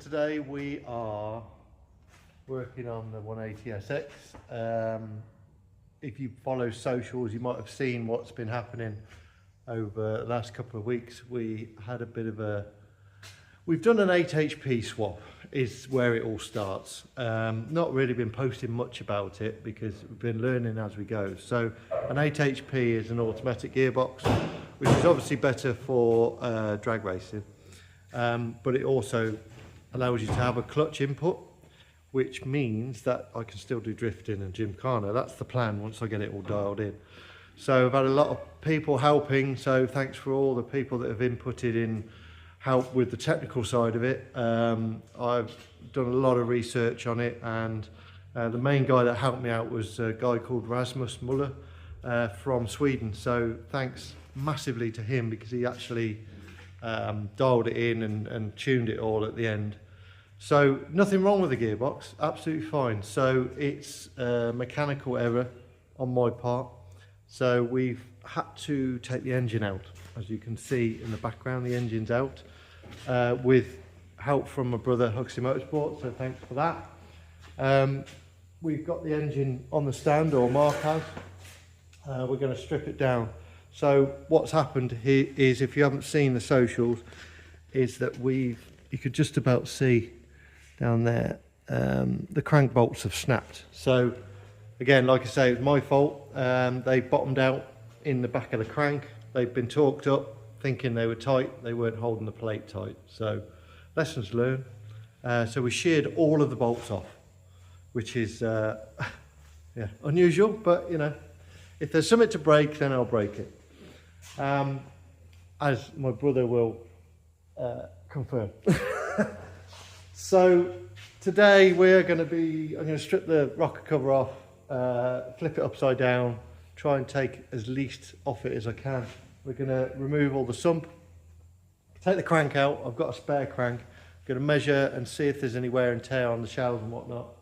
today we are working on the 180SX. If you follow socials, you might have seen what's been happening over the last couple of weeks. We had a bit of we've done an 8HP swap, is where it all starts. Not really been posting much about it because we've been learning as we go. So an 8HP is an automatic gearbox, which is obviously better for drag racing. But it also allows you to have a clutch input, which means that I can still do drifting and gymkhana. That's the plan once I get it all dialed in. So I've had a lot of people helping, so thanks for all the people that have inputted in help with the technical side of it. I've done a lot of research on it, and the main guy that helped me out was a guy called Rasmus Muller from Sweden. So thanks massively to him, because he actually dialed it in and tuned it all at the end. So nothing wrong with the gearbox, absolutely fine. So it's a mechanical error on my part. So we've had to take the engine out. As you can see in the background, the engine's out with help from my brother Huxley Motorsport, so thanks for that. We've got the engine on the stand, or Mark has. We're going to strip it down. So what's happened here is, if you haven't seen the socials, is that you could just about see down there, the crank bolts have snapped. So again, like I say, it's my fault. They bottomed out in the back of the crank. They've been torqued up, thinking they were tight. They weren't holding the plate tight. So lessons learned. So we sheared all of the bolts off, which is yeah, unusual, but you know, if there's something to break, then I'll break it. As my brother will confirm. So today I'm going to strip the rocker cover off, flip it upside down, try and take as least off it as I can. We're going to remove all the sump, take the crank out. I've got a spare crank. I'm going to measure and see if there's any wear and tear on the shells and whatnot,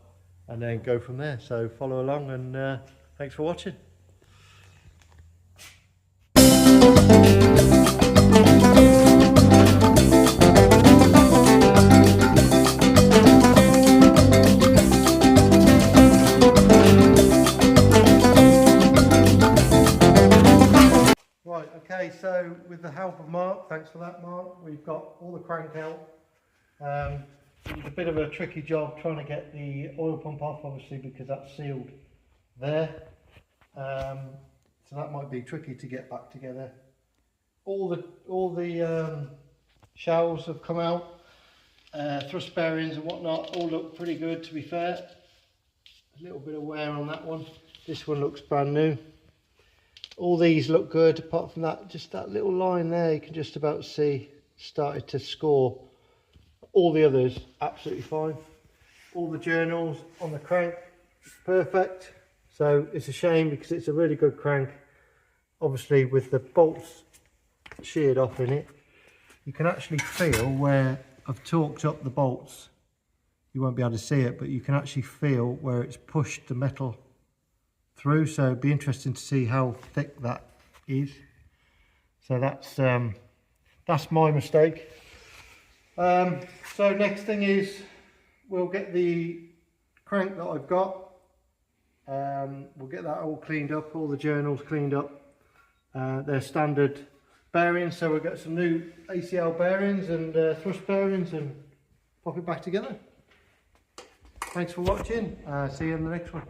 and then go from there. So follow along, and thanks for watching. Okay, so with the help of Mark, thanks for that, Mark, we've got all the crank out. It was a bit of a tricky job trying to get the oil pump off, obviously, because that's sealed there. So that might be tricky to get back together. All the shells have come out, thrust bearings and whatnot, all look pretty good, to be fair. A little bit of wear on that one. This one looks brand new. All these look good, apart from that, just that little line there, you can just about see started to score. All the others, absolutely fine. All the journals on the crank, perfect. So it's a shame, because it's a really good crank. Obviously, with the bolts sheared off in it, you can actually feel where I've torqued up the bolts. You won't be able to see it, but you can actually feel where it's pushed the metal through, so it'd be interesting to see how thick that is. So that's my mistake. So next thing is, we'll get the crank that I've got, we'll get that all cleaned up, all the journals cleaned up. They're standard bearings, so we'll get some new ACL bearings and thrust bearings and pop it back together. Thanks for watching, see you in the next one.